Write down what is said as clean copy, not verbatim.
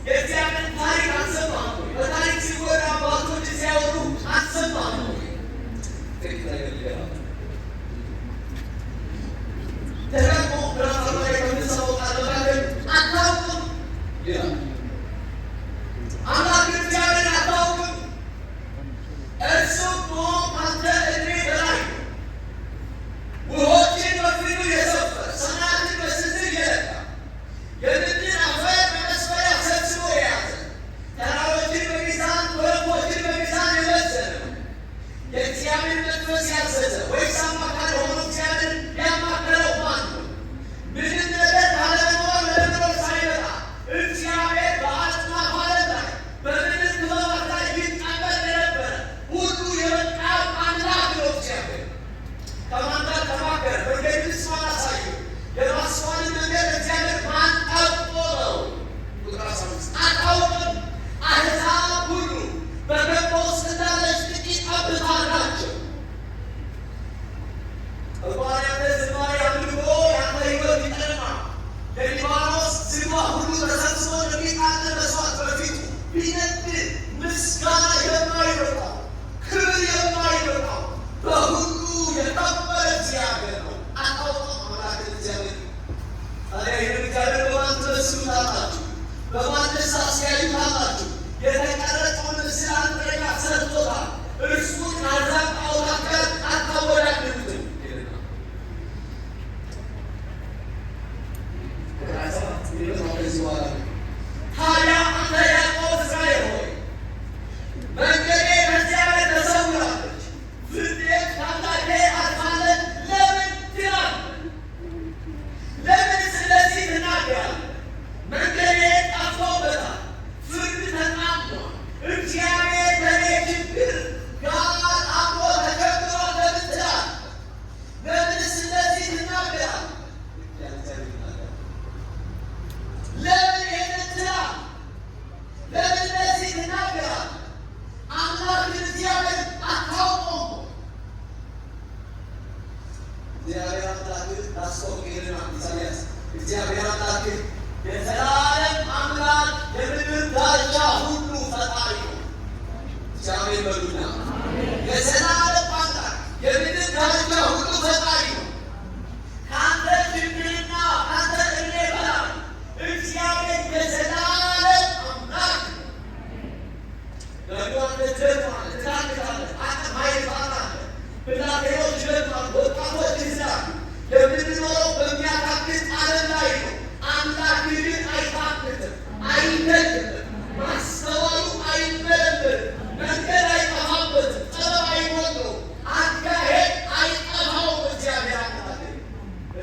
የእግዚአብሔር ታሪክ አልሰማህም ወይ? በታሪክ ሲወራ አባቶች ሲያወሩ አልሰማህም ወይ? ጥቂት ነገር ልገራችሁ። ደግሞ ምዕራፍ ላይ ከምንሰማው ቃል መካከል አታውቅም ይላል። አምላክ እግዚአብሔር አታውቅም፣ እርሱ እኮ ካንተ ዕድሜ በላይ ነው። ውኆችን በፊቱ የሰፈረ ሰማያትን በስንዝር የለካ የምድርን አፈር በመስፈሪያ ሰብስቦ የያዘ ተራሮችን በሚዛን ኮረብቶችን በሚዛን የመዘነ የእግዚአብሔር መንፈስ ያዘዘ ወይስ አማካሪ ሆኖ እግዚአብሔር ያማከረው ማን ነው? ምንም ነገር ካለመኖር ወደ መኖር ሳይመጣ እግዚአብሔር በዓለትና በዓለም ላይ በምድር ክበባት ላይ ይቀመጥ የነበረ ሁሉ የበቃው አምላክ ነው እግዚአብሔር። ከማን ጋር ተማከረ? መንገድንስ ማን አሳየው? የማስተዋልን መንገድ እግዚአብሔር ማን ጠብቆ ነው? ቁጥር 15 አታውቅም? አሕዛብ ሁሉ በገባ ውስጥ እንዳለች ጥቂት ጠብታ ናቸው። እንኳን ያንተ ዝማሬ አምልኮ ያንተ ሕይወት ይጠማ የሊባኖስ ዝግባ ሁሉ ተሰብስቦ እንደሚቃጠል መስዋዕት በፊቱ ቢነድ ምስጋና የማይበቃው ክብር የማይበቃው በሁሉ የከበረ እግዚአብሔር ነው። አታውቅም? አምላክ እግዚአብሔር። ታዲያ ይህን እግዚአብሔር በማን ትመስሉታላችሁ? በማን ደስ ታስያዩታላችሁ? የተቀረጸውን ምስል አንጥረኛ ሰርቶታል። እርሱን ከአሕዛብ ጣዖታት ጋር